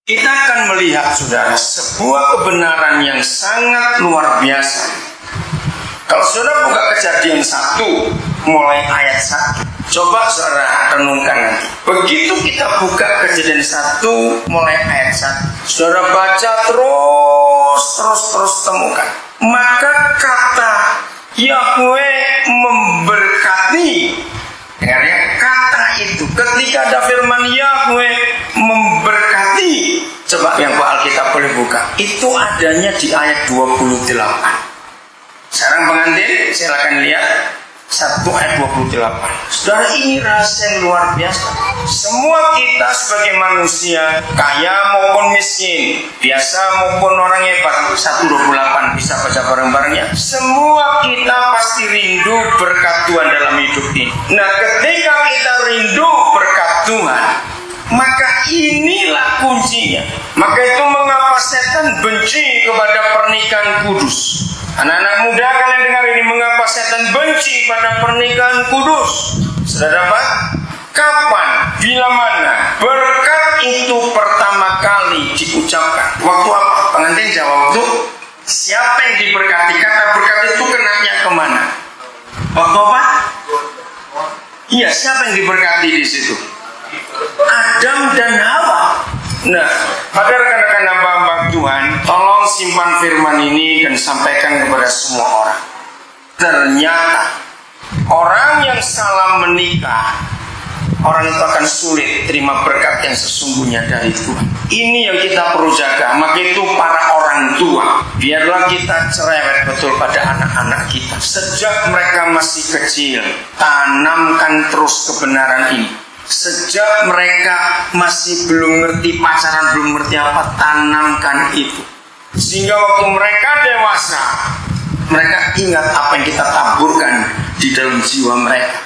Kita akan melihat, saudara, sebuah kebenaran yang sangat luar biasa. Kalau saudara buka Kejadian 1 mulai ayat 1, coba saudara renungkan nanti. Begitu kita buka Kejadian 1 mulai ayat 1, saudara baca terus temukan. Maka kata Yahweh memberkati. Dengar ya, kata itu ketika ada firman Yahweh memberkati. Coba yang Alkitab boleh buka. Itu adanya di ayat 28. Sekarang pengantin silakan lihat 1 ayat 28. Saudara, ini rahasia yang luar biasa. Semua kita sebagai manusia, kaya maupun miskin, biasa maupun orang hebat, 128 bisa baca bareng-barengnya. Semua kita pasti rindu berkat Tuhan dalam hidup ini. Nah, ketika kita rindu berkat Tuhan, maka inilah kuncinya. Maka itu mengapa setan benci kepada pernikahan kudus. Anak-anak muda, kalian dengar ini, mengapa setan benci pada pernikahan kudus. Saudara dapat? Kapan, bila mana berkat itu pertama kali diucapkan? Waktu apa? Pengantin jawab, waktu siapa yang diberkati? Kata berkat itu kenanya kemana? Waktu apa? Iya, siapa yang diberkati di situ? Adam dan Hawa. Nah, pada rekan-rekan hamba-hamba Tuhan, tolong simpan firman ini dan sampaikan kepada semua orang. Ternyata orang yang salah menikah, orang itu akan sulit terima berkat yang sesungguhnya dari Tuhan. Ini yang kita perlu jaga. Maka itu para orang tua, biarlah kita cerewet betul pada anak-anak kita. Sejak mereka masih kecil, tanamkan terus kebenaran ini. Sejak mereka masih belum ngerti pacaran, belum ngerti apa, tanamkan itu. Sehingga waktu mereka dewasa, mereka ingat apa yang kita taburkan di dalam jiwa mereka.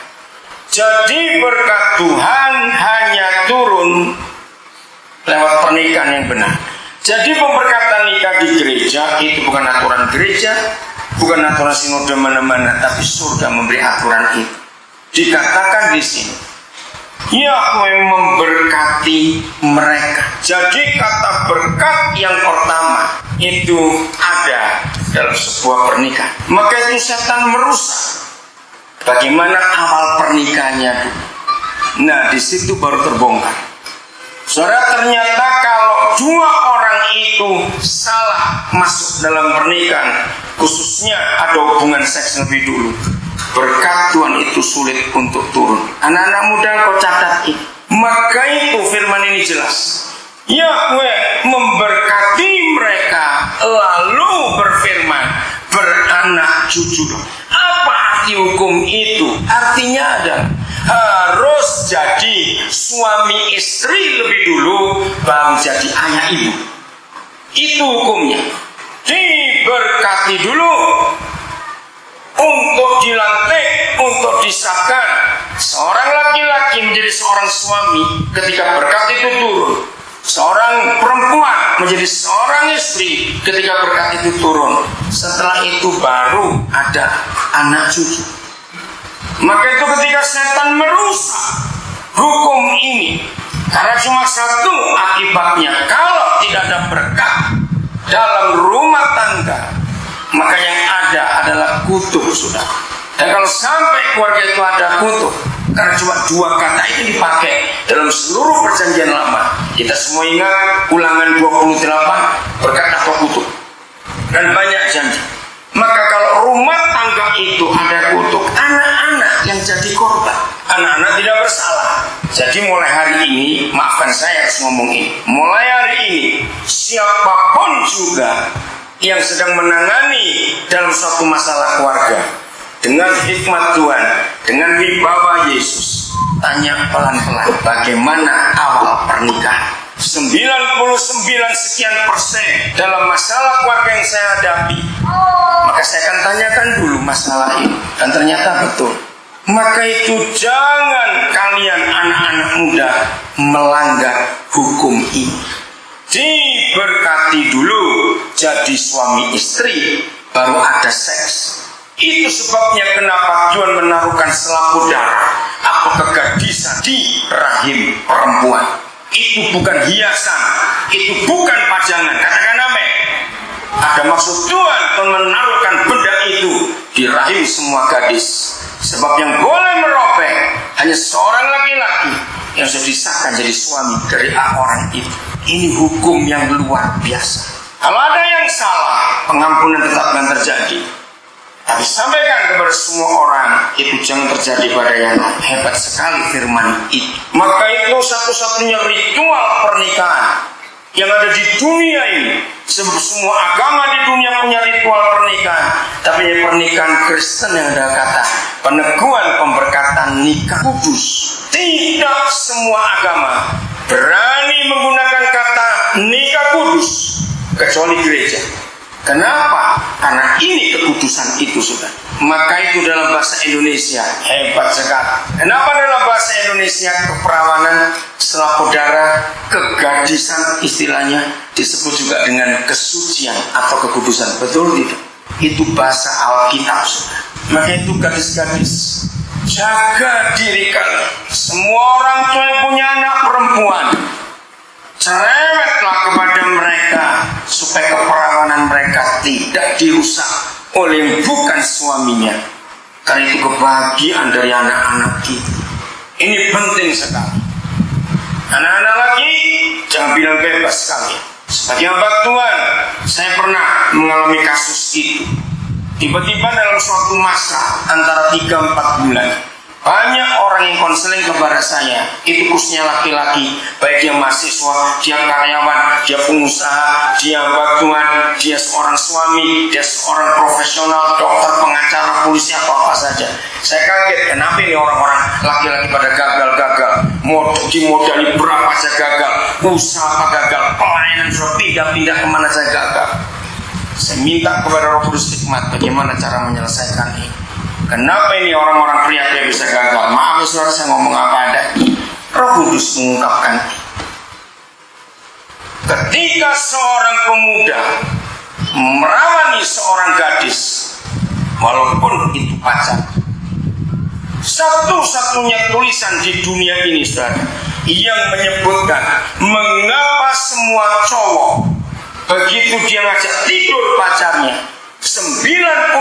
Jadi berkat Tuhan hanya turun lewat pernikahan yang benar. Jadi pemberkatan nikah di gereja itu bukan aturan gereja, bukan aturan sinode mana-mana, tapi surga memberi aturan itu. Dikatakan di sini, Yahweh memberkati mereka. Jadi kata berkat yang pertama itu ada dalam sebuah pernikahan. Maka itu setan merusak bagaimana awal pernikahannya. Nah, di situ baru terbongkar. Saudara, ternyata kalau dua orang itu salah masuk dalam pernikahan, khususnya ada hubungan seks lebih dulu, berkat Tuhan itu sulit untuk turun. Anak-anak muda, kau catat ini. Maka itu firman ini jelas. Yahweh memberkati mereka, lalu berfirman, beranak cucu. Apa arti hukum itu? Artinya ada harus jadi suami istri lebih dulu, baru jadi ayah ibu. Itu hukumnya. Diberkati dulu untuk dilantik, untuk disahkan. Seorang laki-laki menjadi seorang suami ketika berkat itu turun. Seorang perempuan menjadi seorang istri ketika berkat itu turun. Setelah itu baru ada anak cucu. Maka itu ketika setan merusak hukum ini, karena cuma satu akibatnya, kalau tidak ada berkat dalam rumah tangga, maka yang ada adalah kutuk, saudara. Dan kalau sampai keluarga itu ada kutuk, karena cuma dua kata itu dipakai dalam seluruh perjanjian lama. Kita semua ingat Ulangan 28, berkat atau kutuk, dan banyak janji. Maka kalau rumah tangga itu ada kutuk, anak-anak yang jadi korban. Anak-anak tidak bersalah. Jadi mulai hari ini, maafkan saya harus ngomong ini, mulai hari ini siapapun juga yang sedang menangani dalam suatu masalah keluarga, dengan hikmat Tuhan, dengan wibawa Yesus, tanya pelan-pelan bagaimana awal pernikahan. 99 sekian persen dalam masalah keluarga yang saya hadapi, maka saya akan tanyakan dulu masalah ini, dan ternyata betul. Maka itu jangan kalian anak-anak muda melanggar hukum ini. Diberkati dulu jadi suami istri, baru ada seks. Itu sebabnya kenapa Tuhan menaruhkan selaput darah atau kegadisan di rahim perempuan. Itu bukan hiasan, itu bukan pajangan. Katakan amin. Ada maksud Tuhan menaruhkan benda itu di rahim semua gadis. Sebab yang boleh merobek hanya seorang laki-laki yang sudah disahkan jadi suami dari orang itu. Ini hukum yang luar biasa. Kalau ada yang salah, pengampunan tetap akan terjadi. Tapi sampaikan kepada semua orang, itu jangan terjadi pada yang lain. Hebat sekali firman itu. Maka itu satu-satunya ritual pernikahan yang ada di dunia ini. Sebab semua agama di dunia punya ritual pernikahan. Tapi pernikahan Kristen yang ada kata peneguhan pemberkatan nikah kudus. Tidak semua agama berani menggunakan kata nikah kudus kecuali gereja. Kenapa? Karena ini kekudusan itu sudah. Maka itu dalam bahasa Indonesia hebat sekali. Kenapa dalam bahasa Indonesia keperawanan, selapodara, kegadisan istilahnya disebut juga dengan kesucian atau kekudusan? Betul tidak? Itu bahasa Alkitab sudah. Maka itu gadis-gadis, jaga diri kalian. Semua orang tua yang punya anak perempuan, cerewetlah kepada mereka supaya keperawanan mereka tidak dirusak oleh yang bukan suaminya. Karena itu kebahagiaan dari anak-anak kita. Ini penting sekali. Anak-anak lagi jangan bilang bebas sekali. Sebagai hamba Tuhan, saya pernah mengalami kasus itu. Tiba-tiba dalam suatu masa antara 3-4 bulan, banyak orang yang konseling kepada saya. Itu khususnya laki-laki, baik dia mahasiswa, dia karyawan, dia pengusaha, dia hamba Tuhan, dia seorang suami, dia seorang profesional, dokter, pengacara, polisi, apa-apa saja. Saya kaget, kenapa ini orang-orang laki-laki pada gagal-gagal, dimodali berapa saja gagal, usaha gagal, pelayanan sudah pindah-pindah kemana saja gagal. Saya minta kepada Roh Kudus hikmat bagaimana cara menyelesaikan ini. Kenapa ini orang-orang pria bisa gagal? Maaf ya saudara, saya ngomong apa adanya. Roh Kudus mengungkapkan. Ketika seorang pemuda merawani seorang gadis, walaupun itu pacar, satu-satunya tulisan di dunia ini saudara yang menyebutkan mengapa semua cowok begitu dia ngajak tidur pacarnya 99,%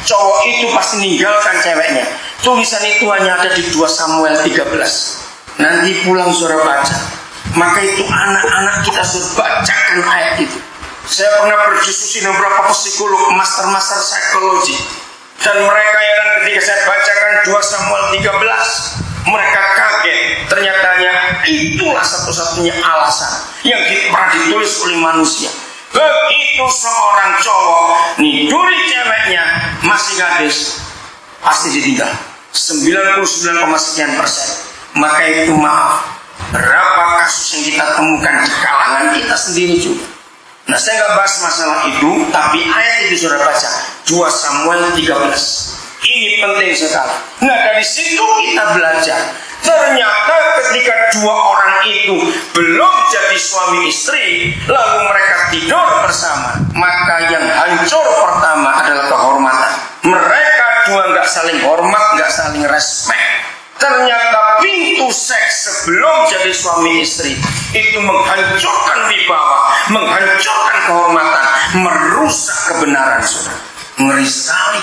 cowok itu pasti meninggalkan ceweknya. Tulisan itu hanya ada di 2 Samuel 13. Nanti pulang saudara baca. Maka itu anak-anak kita sudah bacakan ayat itu. Saya pernah berdiskusi dengan beberapa psikolog, master psikologi, dan mereka yang ketika saya bacakan 2 Samuel 13, mereka kaget. Ternyata itulah satu-satunya alasan yang pernah ditulis oleh manusia. Begitu seorang cowok niduri ceweknya masih gadis, pasti ditinggal 99,sekian %. Maka itu maaf, berapa kasus yang kita temukan di kalangan kita sendiri juga. Nah, saya nggak bahas masalah itu, tapi ayat itu sudah baca 2 Samuel 13. Ini penting sekali. Nah, dari situ kita belajar. Ternyata ketika 2 orang itu belum jadi suami istri, lalu mereka tidur bersama, maka yang hancur pertama adalah kehormatan. Mereka 2 nggak saling hormat, nggak saling respect. Ternyata pintu seks sebelum jadi suami istri itu menghancurkan wibawa, menghancurkan kehormatan, merusak kebenaran, saudara. Ngeri sekali.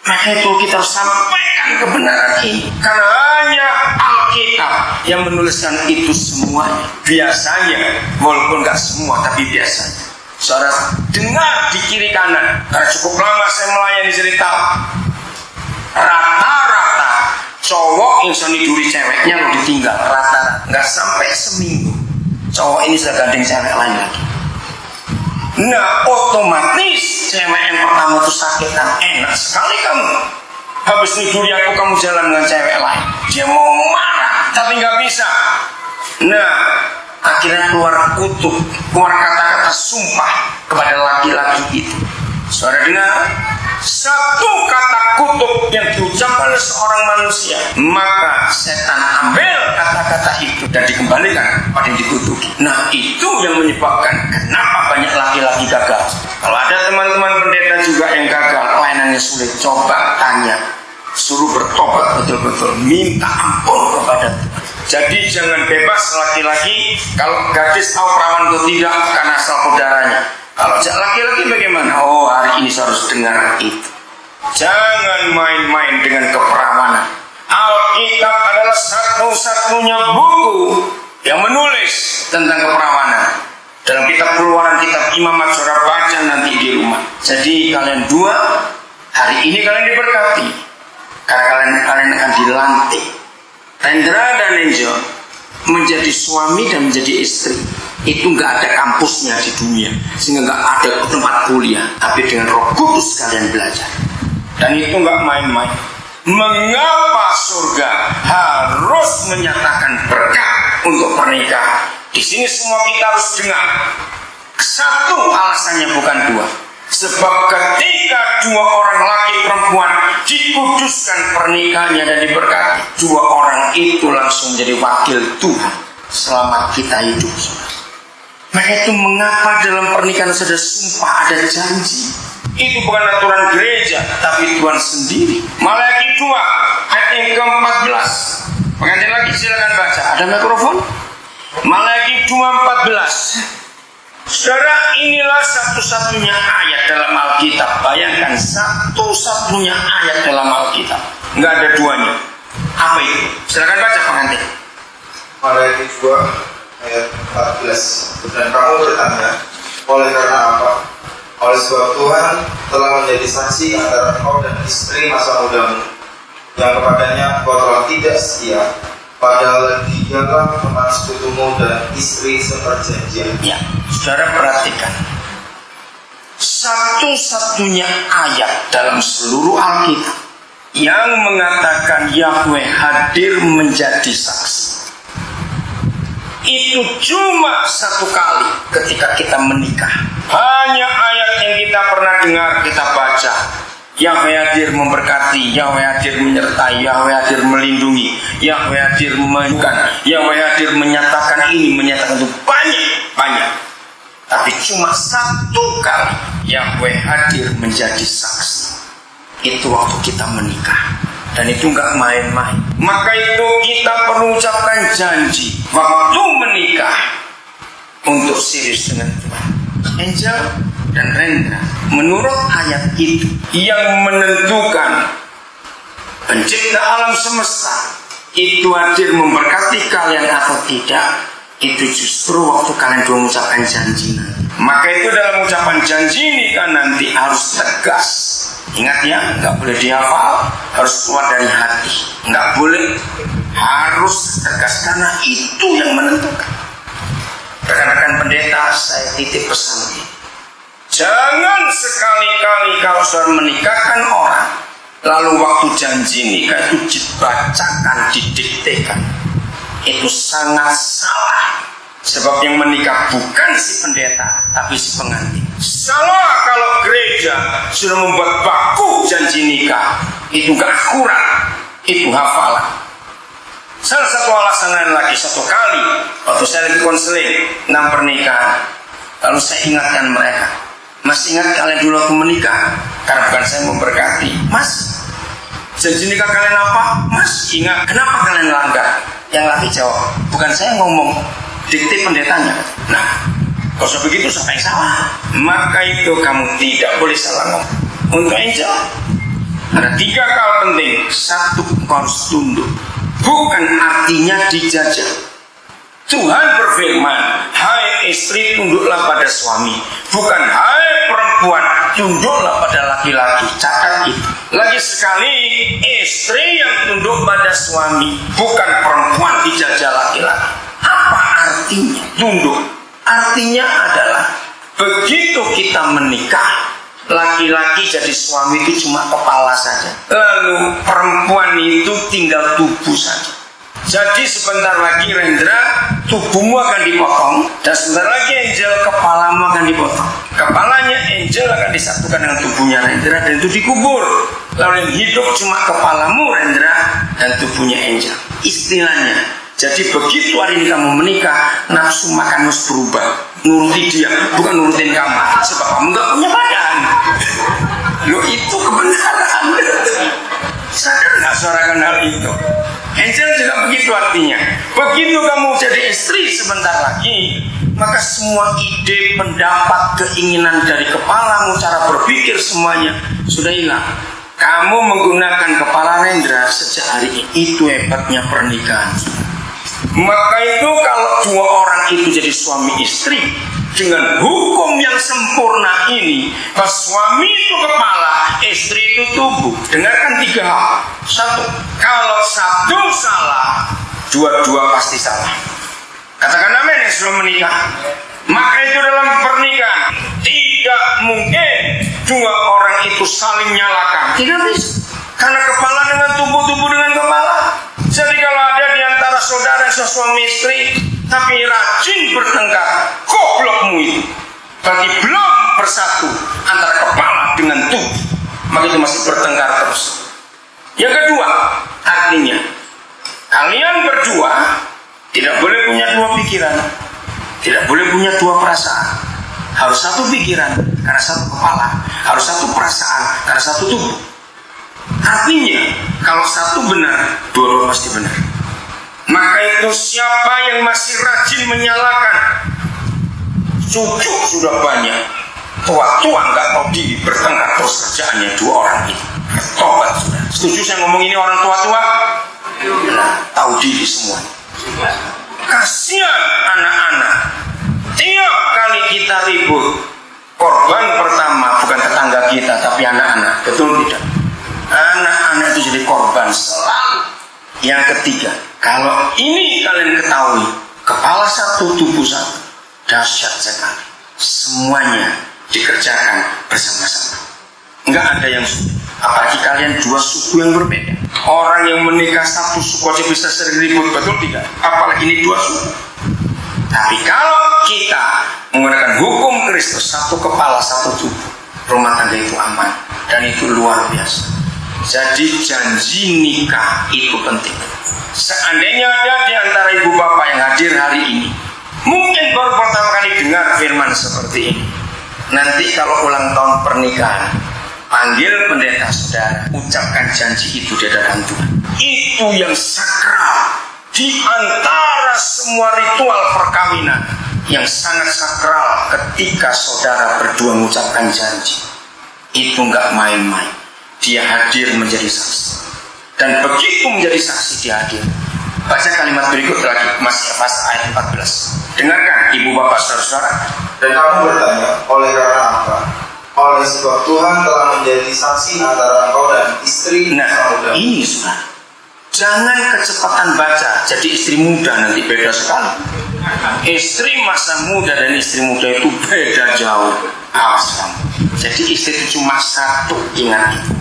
Maka itu kita harus sampaikan kebenaran ini, karena hanya Alkitab yang menuliskan itu semuanya. Biasanya, walaupun nggak semua, tapi biasanya. Saudara dengar di kiri kanan, karena cukup lama saya melayani cerita. Rata-rata cowok yang seniduri ceweknya mau ditinggal, rata-rata nggak sampai seminggu cowok ini sudah gandeng cewek lain lagi. Nah, otomatis cewek yang pertama itu sakit dan enak sekali kamu. Habis niduri aku, kamu jalan dengan cewek lain. Dia mau marah, tapi nggak bisa. Nah, akhirnya keluar kutuk, keluar kata-kata sumpah kepada laki-laki itu. Saudara dengar? Satu kata kutuk yang diucapkan oleh seorang manusia, maka setan ambil kata-kata itu dan dikembalikan pada yang dikutuki. Nah, itu yang menyebabkan kenapa banyak laki-laki gagal. Kalau ada teman-teman pendeta juga yang gagal, pelayanannya sulit, coba tanya, suruh bertobat betul-betul, minta ampun kepada Tuhan. Jadi jangan bebas laki-laki kalau gadis tahu perawan itu tidak karena asal saudaranya. Kalau laki-laki bagaimana? Oh, hari ini saya harus dengar itu. Jangan main-main dengan keperawanan. Alkitab adalah satu-satunya buku yang menulis tentang keperawanan. Dalam kitab Keluaran, kitab Imamat, saudara baca nanti di rumah. Jadi kalian dua, hari ini kalian diberkati. Karena kalian akan dilantik. Rendra dan Angel menjadi suami dan menjadi istri. Itu nggak ada kampusnya di dunia, sehingga nggak ada tempat kuliah. Tapi dengan Roh Kudus kalian belajar. Dan itu nggak main-main. Mengapa surga harus menyatakan berkat untuk pernikahan? Di sini semua kita harus dengar. Satu alasannya, bukan dua. Sebab ketika dua orang laki perempuan dikuduskan pernikahannya dan diberkati, dua orang itu langsung menjadi wakil Tuhan selama kita hidup. Maka itu mengapa dalam pernikahan sudah sumpah, ada janji. Itu bukan aturan gereja, tapi Tuhan sendiri. Maleakhi 2 ayat yang ke-14. Pengantin lagi silakan baca. Ada mikrofon? Maleakhi 2:14. Saudara, inilah satu-satunya ayat dalam Alkitab. Bayangkan, satu-satunya ayat dalam Alkitab, nggak ada duanya. Apa itu? Silakan baca pengantin. Maleakhi 2 ayat 14. Dan kamu bertanya, oleh karena apa? Oleh sebab Tuhan telah menjadi saksi antara engkau dan istri masa mudamu, yang kepadanya engkau telah tidak setia, padahal dialah teman sekutumu dan istri seperjanjian. Ya, saudara perhatikan. Satu-satunya ayat dalam seluruh Alkitab yang mengatakan Yahweh hadir menjadi saksi. Itu cuma satu kali ketika kita menikah. Hanya ayat yang kita pernah dengar, kita baca. Yahweh hadir memberkati, Yahweh hadir menyertai, Yahweh hadir melindungi, Yahweh hadir menyembuhkan, Yahweh hadir menyatakan ini, menyatakan itu, banyak. Tapi cuma satu kali Yahweh hadir menjadi saksi. Itu waktu kita menikah. Dan itu nggak main-main. Maka itu kita perlu ucapkan janji waktu menikah untuk serius dengan Tuhan. Angel dan Rendra, menurut ayat itu yang menentukan pencipta alam semesta itu hadir memberkati kalian atau tidak, itu justru waktu kalian dua mengucapkan janji nanti. Maka itu dalam ucapan janji nikah nanti harus tegas. Ingat ya, nggak boleh dihafal, harus keluar dari hati. Nggak boleh, harus tegas karena itu yang menentukan. Rekan-rekan pendeta, saya titip pesan ini. Jangan sekali-kali kalau sudah menikahkan orang, lalu waktu janji nikah itu dibacakan, didiktekan. Itu sangat salah. Sebab yang menikah bukan si pendeta, tapi si pengantin. Salah kalau gereja sudah membuat baku janji nikah. Itu gak akurat, itu hafalan. Salah satu alasan lain lagi, satu kali waktu saya lagi konseling 6 pernikahan, lalu saya ingatkan mereka, masih ingat kalian dulu waktu menikah? Karena bukan saya memberkati. Mas, janji nikah kalian apa? Mas, ingat, kenapa kalian langgar? Yang laki jawab, bukan saya ngomong, dikte pendetanya. Nah, kalau sudah begitu siapa yang salah? Maka itu kamu tidak boleh salah ngomong. Untuk Angel ada 3 hal penting. 1, harus tunduk. Bukan artinya dijajah. Tuhan berfirman, hai istri tunduklah pada suami. Bukan hai perempuan tunduklah pada laki-laki. Catat itu. Lagi sekali, istri yang tunduk pada suami, bukan perempuan dijajah laki-laki. Apa artinya tunduk? Artinya adalah begitu kita menikah, laki-laki jadi suami itu cuma kepala saja, lalu perempuan itu tinggal tubuh saja. Jadi sebentar lagi Rendra, tubuhmu akan dipotong, dan sebentar lagi Angel, kepalamu akan dipotong. Kepalanya Angel akan disatukan dengan tubuhnya Rendra, dan itu dikubur. Lalu yang hidup cuma kepalamu Rendra dan tubuhnya Angel. Istilahnya, jadi begitu hari ini kamu menikah, nafsu makan harus berubah, nuruti dia, bukan nurutin kamu, sebab kamu gak punya badan. Loh, itu kebenaran. Sadar gak suara hal itu? Angel juga begitu artinya. Begitu kamu jadi istri sebentar lagi, maka semua ide, pendapat, keinginan dari kepalamu, cara berpikir semuanya sudah hilang. Kamu menggunakan kepala Rendra sejak hari ini. Itu hebatnya pernikahan. Maka itu kalau dua orang itu jadi suami istri dengan hukum yang sempurna ini, bahwa suami itu kepala, istri itu tubuh. Dengarkan 3 hal. 1, kalau satu salah, dua-dua pasti salah. Katakan amin yang sudah menikah. Maka itu dalam pernikahan tidak mungkin dua orang itu saling nyalakan. Tidak bisa. Karena kepala dengan tubuh, tubuh dengan kepala. Jadi kalau ada di antara saudara suami istri tapi rajin bertengkar, goblokmu itu. Berarti belum bersatu antara kepala dengan tubuh. Maka itu masih bertengkar terus. Yang kedua, artinya kalian berdua tidak boleh punya 2 pikiran, tidak boleh punya 2 perasaan. Harus satu pikiran karena satu kepala, harus satu perasaan karena satu tubuh. Artinya kalau satu benar, dua pasti benar. Maka itu siapa yang masih rajin menyalahkan, cucu sudah banyak, tua-tua nggak tahu diri, bertengkar terus kerjaannya 2 orang itu. Tobat sudah. Setuju saya ngomong ini orang tua-tua? Nah, tahu diri semua. Kasihan anak-anak. Tiap kali kita ribut, korban pertama bukan tetangga kita tapi anak-anak. Betul tidak? Anak-anak itu jadi korban selalu. Yang ketiga, kalau ini kalian ketahui, kepala satu, tubuh satu, dahsyat sekali. Semuanya dikerjakan bersama-sama. Enggak ada yang sulit. Apalagi kalian 2 suku yang berbeda. Orang yang menikah satu suku aja bisa sering ribut, betul tidak? Apalagi ini 2 suku. Tapi kalau kita menggunakan hukum Kristus, satu kepala, satu tubuh, rumah tangga itu aman. Dan itu luar biasa. Jadi janji nikah itu penting. Seandainya ada di antara ibu bapak yang hadir hari ini, mungkin baru pertama kali dengar firman seperti ini. Nanti kalau ulang tahun pernikahan, panggil pendeta saudara, ucapkan janji itu di hadapan Tuhan. Itu yang sakral di antara semua ritual perkawinan, yang sangat sakral ketika saudara berdua mengucapkan janji. Itu enggak main-main. Dia hadir menjadi saksi. Dan begitu menjadi saksi dia hadir. Baca kalimat berikut lagi, masih pasal ayat 14. Dengarkan ibu bapak saudara-saudara. Dan kamu bertanya, oleh karena apa? Oleh sebab Tuhan telah menjadi saksi antara engkau dan istri muda. Ini sudah. Jangan kecepatan baca. Jadi istri muda nanti beda sekali. Istri masa muda dan istri muda itu beda jauh. Awas kamu. Jadi istri itu cuma satu, ingat itu.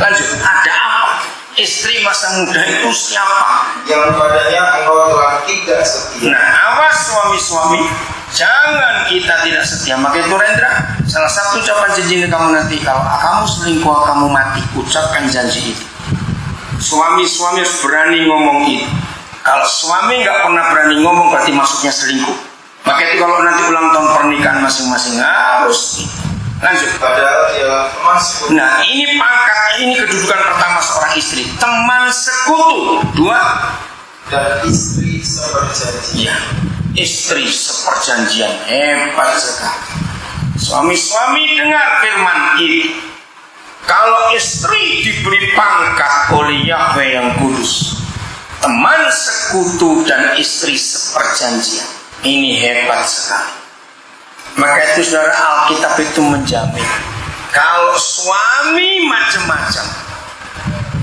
Lanjut, ada apa? Istri masa muda itu siapa? Yang padanya engkau telah tidak setia. Nah, awas suami-suami, jangan kita tidak setia. Maka itu Rendra, salah satu ucapan janji kamu nanti, kalau kamu selingkuh, kamu mati, ucapkan janji itu. Suami-suami harus berani ngomong itu. Kalau suami nggak pernah berani ngomong, berarti maksudnya selingkuh. Maka itu kalau nanti ulang tahun pernikahan masing-masing harus. Lanjut. Padahal ialah teman sekutu. Nah, ini pangkat, ini kedudukan pertama seorang istri, teman sekutu. 2, dan istri seperjanjian. ya, istri seperjanjian. Hebat sekali. Suami-suami dengar firman ini. Kalau istri diberi pangkat oleh Yahweh yang kudus, teman sekutu dan istri seperjanjian, ini hebat sekali. Maka itu saudara, Alkitab itu menjamin kalau suami macam-macam,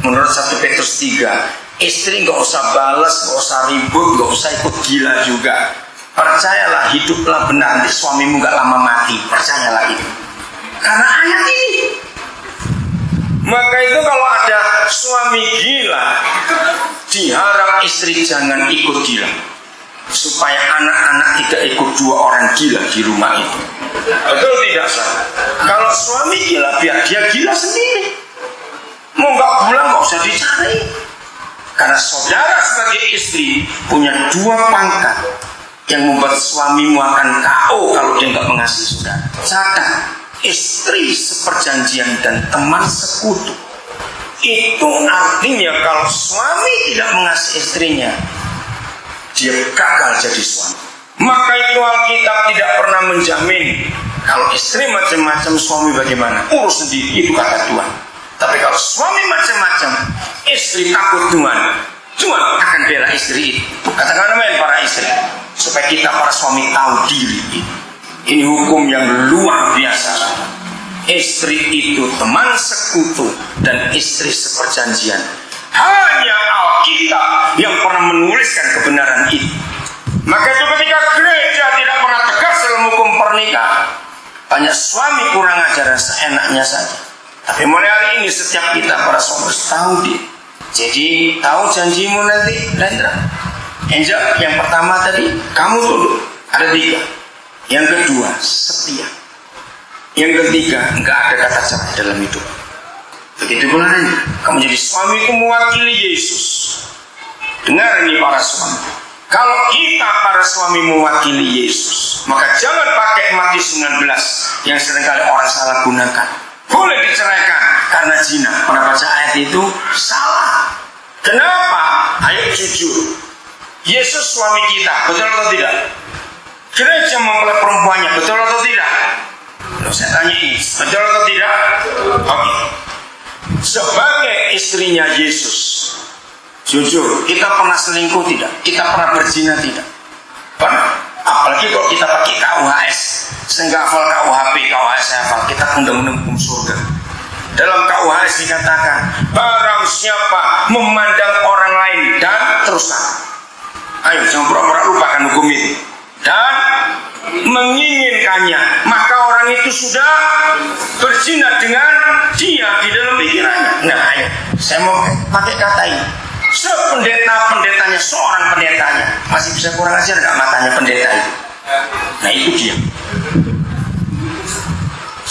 menurut 1 Petrus 3, istri nggak usah balas, nggak usah ribut, nggak usah ikut gila juga. Percayalah, hiduplah benar, nanti suamimu nggak lama mati. Percayalah itu. Karena ayat ini. Maka itu kalau ada suami gila, diharap istri jangan ikut gila, supaya anak-anak tidak ikut 2 orang gila di rumah itu. Betul tidak salah? Kalau suami gila, biar dia gila sendiri. Mau nggak pulang nggak usah dicari. Karena saudara sebagai istri punya 2 pangkat yang membuat suamimu akan KO kalau dia nggak mengasihi saudara. Catat, istri seperjanjian dan teman sekutu. Itu artinya kalau suami tidak mengasihi istrinya, dia gagal jadi suami. Maka itu Alkitab tidak pernah menjamin kalau istri macam-macam, suami bagaimana, urus sendiri, itu kata Tuhan. Tapi kalau suami macam-macam, istri takut Tuhan, Tuhan akan bela istri itu. Katakan amin para istri, supaya kita para suami tahu diri. Ini hukum yang luar biasa. Istri itu teman sekutu dan istri seperjanjian. Hanya Alkitab yang pernah menuliskan kebenaran itu. Maka itu ketika gereja tidak pernah tegas dalam hukum pernikahan, banyak suami kurang ajar seenaknya saja. Tapi mulai hari ini setiap kita para suami tahu dia. Jadi tahu janjimu nanti, Lendra. Angel, yang pertama tadi kamu tunduk, ada 3. Yang kedua setia. Yang ketiga enggak ada kata cerai dalam hidup. Begitu pula kamu jadi suami itu mewakili Yesus. Dengar ini para suami. Kalau kita para suami mewakili Yesus, maka jangan pakai Matius 19 yang seringkali orang salah gunakan. Boleh diceraikan karena zina. Pernah baca ayat itu? Salah. Kenapa? Ayo jujur. Yesus suami kita, betul atau tidak? Gereja mempelai perempuannya, betul atau tidak? Loh, saya tanya ini, betul atau tidak? Oke. Sebagai istrinya Yesus, jujur, kita pernah selingkuh tidak? Kita pernah berzina tidak? Pernah. Apalagi kalau kita pakai KUHS, sehingga hafal KUHP, KUHS saya hafal, kita undang-undang hukum surga. Dalam KUHS dikatakan, barang siapa memandang orang lain dan teruskan. Ayo, jangan pura-pura lupakan hukum itu. Dan menginginkannya, maka orang itu sudah berzina dengan dia di dalam pikirannya. Nah, ayo, saya mau pakai kata ini. Sependeta-pendetanya, seorang pendetanya masih bisa kurang ajar nggak matanya pendeta itu? Nah, itu dia.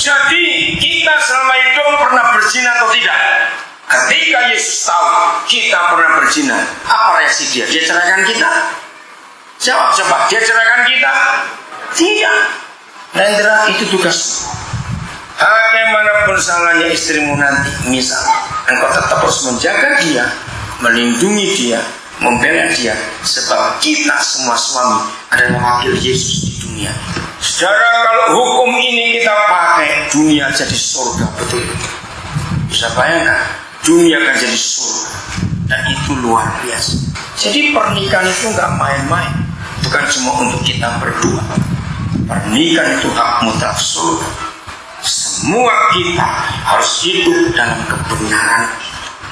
Jadi kita selama hidup pernah berzina atau tidak? Ketika Yesus tahu kita pernah berzina, apa reaksi dia? Dia ceraikan kita? Jawab coba, dia ceraikan kita? Tidak. Lendra, itu tugas. Bagaimanapun salahnya istrimu nanti, misal engkau tetap harus menjaga dia, melindungi dia, membela dia, sebab kita semua suami adalah wakil Yesus di dunia. Saudara, kalau hukum ini kita pakai, dunia jadi surga, betul. Bisa bayangkan, dunia akan jadi surga, dan itu luar biasa. Jadi pernikahan itu nggak main-main, bukan cuma untuk kita berdua. Pernikahan itu hak mutlak surga. Semua kita harus hidup dalam kebenaran.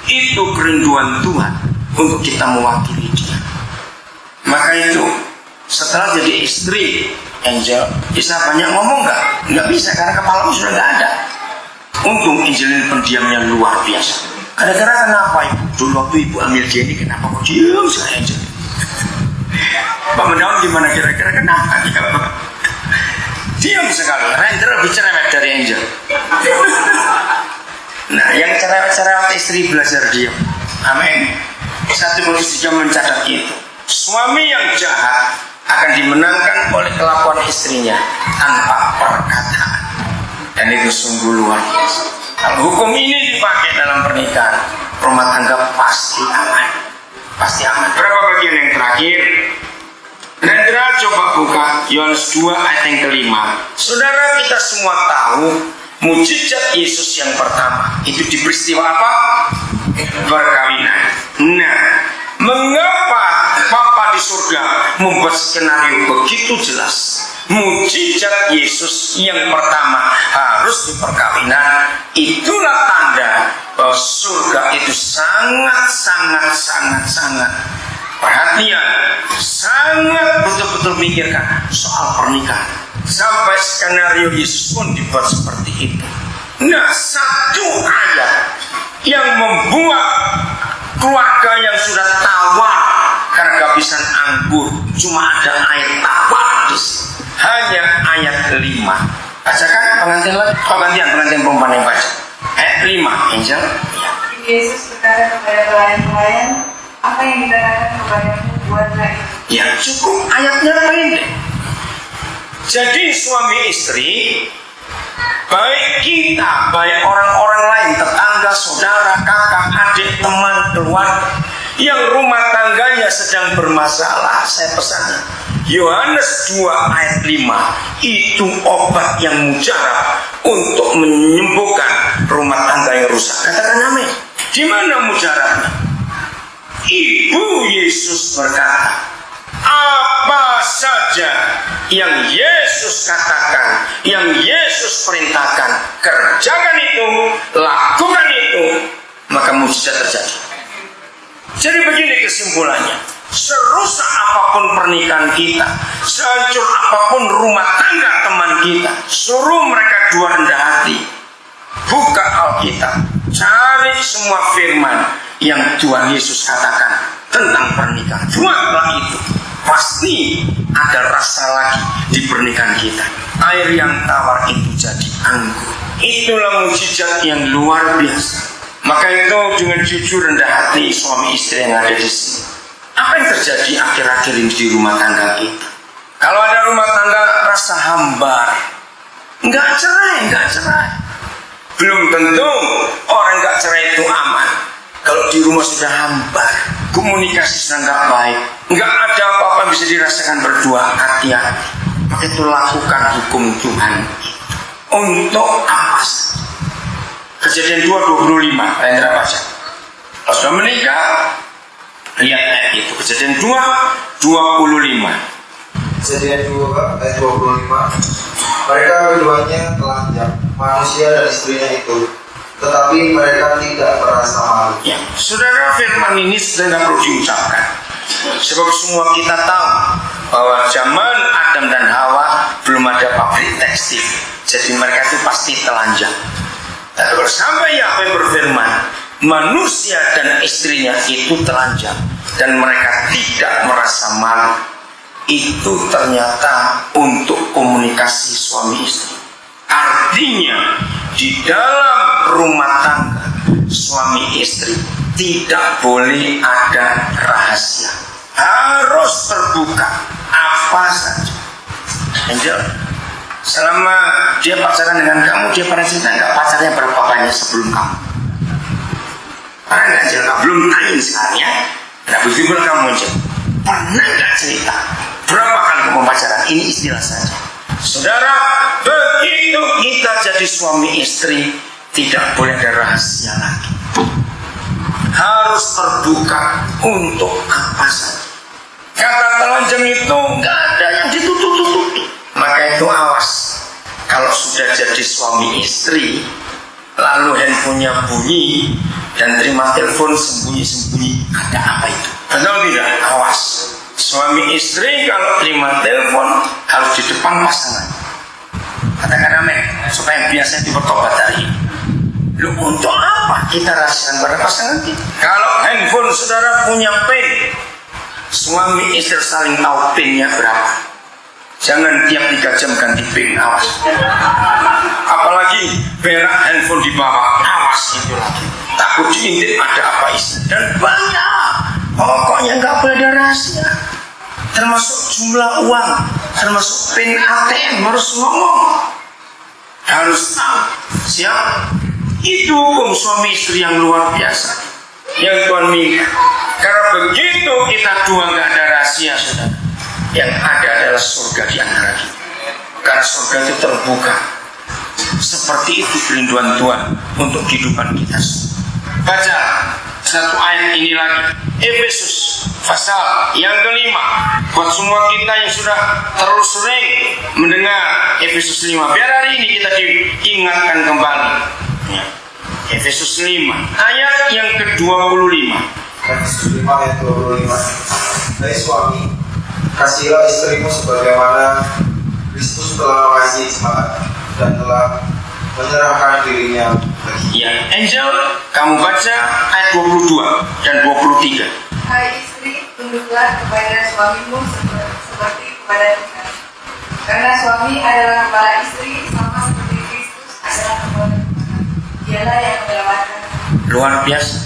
Itu kerinduan Tuhan untuk kita mewakili dia. Maka itu setelah jadi istri Angel bisa banyak ngomong nggak bisa karena kepalamu sudah nggak ada. Untung Angel ini pendiamnya luar biasa. Kadang-kadang kenapa ibu dulu waktu ibu ambil dia ini kenapa kok diam sekali Angel? Pak Mendaun gimana kira-kira kenapa dia? Diam sekali. Rendra lebih cerewet dari Angel. Nah, yang cerewet-cerewet istri belajar diam. Amin. 1 Korintus 3 mencatat itu. Suami yang jahat akan dimenangkan oleh kelakuan istrinya tanpa perkataan. Dan itu sungguh luar biasa. Kalau hukum ini dipakai dalam pernikahan, rumah tangga pasti aman. Pasti aman. Berapa bagian yang terakhir? Rendra coba buka Yohanes 2 ayat yang kelima. Saudara, kita semua tahu mujizat Yesus yang pertama itu di peristiwa apa? Perkawinan. Nah, mengapa Bapa di surga membuat skenario begitu jelas? Mujizat Yesus yang pertama harus di perkawinan. Itulah tanda bahwa surga itu sangat perhatian, sangat betul-betul mikirkan soal pernikahan. Sampai skenario Yesus pun dibuat seperti itu. Nah, satu ayat yang membuat keluarga yang sudah tawar karena kehabisan anggur, cuma ada air tawar, hanya ayat 5. Bacakan pengantin lagi, pengantin perempuan yang baca. Ayat 5, Angel. Ya. Yesus berkata kepada pelayan-pelayan, apa yang dikatakan kepadamu buatlah itu. Ya, cukup ayatnya pendek. Jadi suami istri, baik kita, baik orang-orang lain, tetangga tangga saudara, kakak, adik, teman, keluarga yang rumah tangganya sedang bermasalah, saya pesan Yohanes 2 ayat 5 itu obat yang mujarab untuk menyembuhkan rumah tangga yang rusak. Katakan amin. Di mana mujarabnya? Ibu Yesus berkata, apa saja yang Yesus katakan, yang Yesus perintahkan, kerjakan itu, lakukan itu, maka mujizat terjadi. Jadi begini kesimpulannya, serusak apapun pernikahan kita, sehancur apapun rumah tangga teman kita, suruh mereka dua rendah hati, buka Alkitab, cari semua firman yang Tuhan Yesus katakan tentang pernikahan. Buatlah itu, pasti ada rasa lagi di pernikahan kita. Air yang tawar itu jadi anggur. Itulah mujizat yang luar biasa. Maka itu dengan jujur rendah hati suami istri yang ada di sini. Apa yang terjadi akhir-akhir ini di rumah tangga kita? Kalau ada rumah tangga rasa hambar, nggak cerai. Belum tentu orang nggak cerai itu aman. Kalau di rumah sudah hambar, komunikasi sudah nggak baik, nggak ada apa-apa bisa dirasakan berdua, hati-hati. Maka itu lakukan hukum Tuhan untuk apa? Kejadian 2:25, Rendra baca. Kalau sudah menikah, lihat ayat itu. Kejadian 2:25. Kejadian 2 ayat 25. Mereka keduanya telanjang, manusia dan istrinya itu, tetapi mereka tidak merasa malu. Ya, saudara, firman ini sudah tidak perlu diucapkan. Sebab semua kita tahu bahwa zaman Adam dan Hawa belum ada pabrik tekstil. Jadi mereka itu pasti telanjang. Dan sampai Yahweh berfirman, manusia dan istrinya itu telanjang dan mereka tidak merasa malu. Itu ternyata untuk komunikasi suami istri. Artinya di dalam rumah tangga suami istri tidak boleh ada rahasia, harus terbuka apa saja. Angel, selama dia pacaran dengan kamu, dia pernah cerita nggak pacarnya berapa banyak sebelum kamu? Pernah nggak cerita? Belum tanya sekarang ya. Nah begitu kamu aja. Pernah nggak cerita berapa kali kamu pacaran? Ini istilah saja. Saudara, begitu kita jadi suami istri, tidak boleh ada rahasia lagi. Harus terbuka untuk apa saja. Kata telanjang itu nggak ada yang ditutup-tutupi. Maka itu awas. Kalau sudah jadi suami istri, lalu handphonenya bunyi dan terima telepon sembunyi-sembunyi, ada apa itu? Betul tidak? Awas. Suami istri kalau terima telepon harus di depan pasangan. Katakan amin, supaya biasa dipertobat hari ini. Lu untuk apa kita rahasiakan pada pasangan kita? Kalau handphone saudara punya PIN, suami istri saling tahu PIN-nya berapa. Jangan tiap 3 jam ganti PIN, awas. Apalagi berak handphone di bawah, awas itu lagi. Takut diintip ada apa isi. Dan banyak. Pokoknya nggak boleh ada rahasia. Termasuk jumlah uang, termasuk PIN ATM harus ngomong. Harus tahu. Siap? Itu hukum suami istri yang luar biasa yang Tuhan minta. Karena begitu kita dua nggak ada rahasia, saudara, yang ada adalah surga di antara kita. Karena surga itu terbuka. Seperti itu kerinduan Tuhan untuk kehidupan kita. Baca satu ayat ini lagi, Efesus pasal yang ke-5. Buat semua kita yang sudah terlalu sering mendengar Efesus 5, biar hari ini kita diingatkan kembali. Efesus 5 ayat yang ke-25. Efesus 5 ayat 25. Hai suami, kasihilah istrimu sebagaimana Kristus telah mengasihi jemaat dan telah menyerahkan dirinya bagi. Ya, Angel, kamu baca ayat 22 dan 23. Hai istri, tunduklah kepada suamimu seperti kepada Tuhan. Karena suami adalah kepala istri, sama seperti Kristus adalah kepala Tuhan. Dialah yang menyelamatkan. Luar biasa.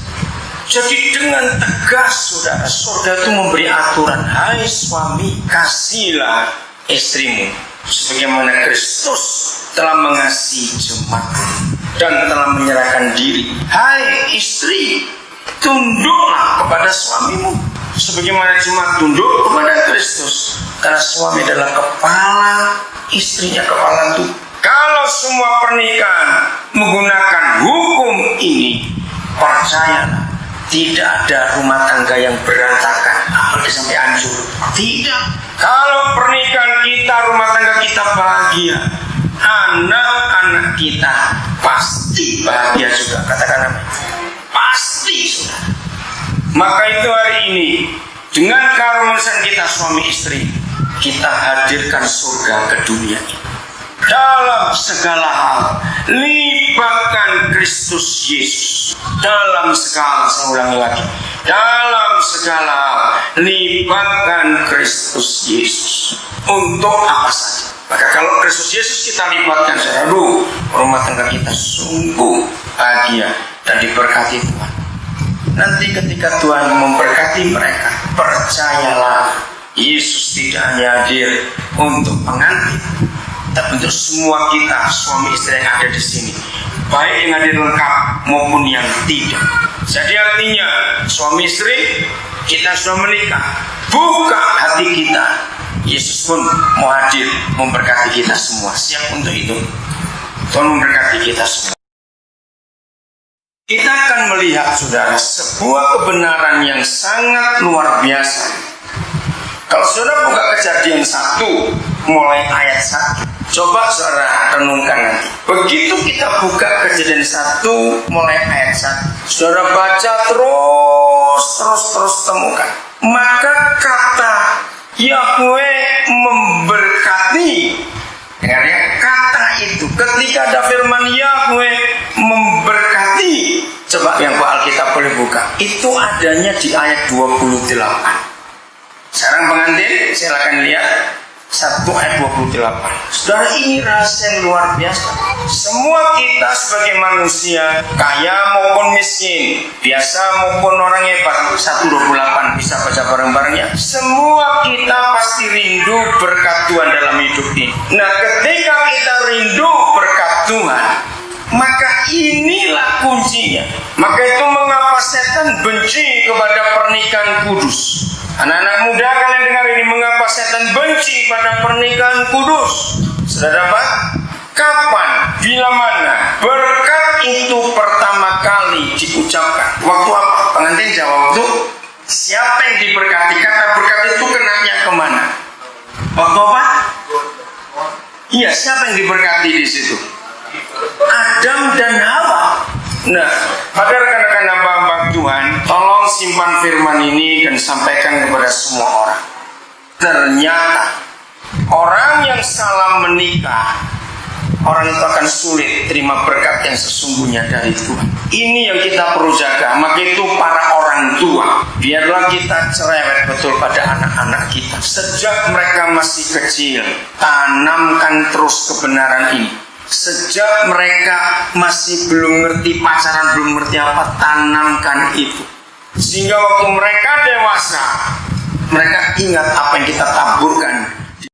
Jadi dengan tegas, saudara, surga itu memberi aturan. Hai suami, kasihilah istrimu sebagaimana Kristus telah mengasihi jemaat. dan telah menyerahkan diri. Hai istri, tunduklah kepada suamimu sebagaimana cuma tunduk kepada Kristus, karena suami adalah kepala, istrinya kepala tubuh. Kalau semua pernikahan menggunakan hukum ini, percayalah, tidak ada rumah tangga yang berantakan apalagi sampai hancur. Tidak. Kalau pernikahan kita, rumah tangga kita bahagia, anak-anak kita pasti bahagia juga. Katakan amin. Pasti, saudara. Maka itu hari ini, dengan keharmonisan kita suami istri, kita hadirkan surga ke dunia ini. Dalam segala hal, libatkan Kristus Yesus. Dalam segala, saya ulangi lagi, dalam segala hal, libatkan Kristus Yesus. Untuk apa saja. Maka kalau Kristus Yesus kita libatkan, saudara, rumah tangga kita sungguh bahagia dan diberkati Tuhan. Nanti ketika Tuhan memberkati mereka, percayalah, Yesus tidak hanya hadir untuk pengantin, tapi untuk semua kita, suami istri yang ada di sini, baik yang hadir lengkap maupun yang tidak. Jadi artinya, suami istri, kita sudah menikah, buka hati kita, Yesus pun mau hadir memberkati kita semua. Siap untuk itu? Tuhan memberkati kita semua. Kita akan melihat, saudara, sebuah kebenaran yang sangat luar biasa. Kalau saudara buka Kejadian 1 mulai ayat 1, coba saudara renungkan nanti. Begitu kita buka Kejadian 1 mulai ayat 1, saudara baca terus temukan. Maka kata Yahweh memberkati. Dengar ya, kata itu ketika ada firman Yahweh memberkati. Coba yang Alkitab boleh buka. Itu adanya di ayat 28. Sekarang pengantin, silakan lihat 1 ayat 28. Saudara, ini rahasia yang luar biasa. Semua kita sebagai manusia, kaya maupun miskin, biasa maupun orang hebat, 128 bisa baca bareng-bareng ya. Semua kita pasti rindu berkat Tuhan dalam hidup ini. Nah, ketika kita rindu berkat Tuhan, maka inilah kuncinya. Maka itu mengapa setan benci kepada pernikahan kudus. Anak-anak muda, kalian dengar ini, mengapa setan benci pada pernikahan kudus. Saudara Pak, kapan, bila mana berkat itu pertama kali diucapkan? Waktu apa? Pengantin jawab, waktu siapa yang diberkati? Kata berkat itu kenanya kemana? Waktu apa? Iya, siapa yang diberkati di situ? Adam dan Hawa. Nah, pada rekan-rekan hamba-hamba Tuhan, tolong simpan firman ini dan sampaikan kepada semua orang. Ternyata orang yang salah menikah, orang itu akan sulit terima berkat yang sesungguhnya dari Tuhan. Ini yang kita perlu jaga. Maka itu para orang tua, biarlah kita cerewet betul pada anak-anak kita. Sejak mereka masih kecil, tanamkan terus kebenaran ini. Sejak mereka masih belum ngerti pacaran, belum ngerti apa, tanamkan itu. Sehingga waktu mereka dewasa, mereka ingat apa yang kita taburkan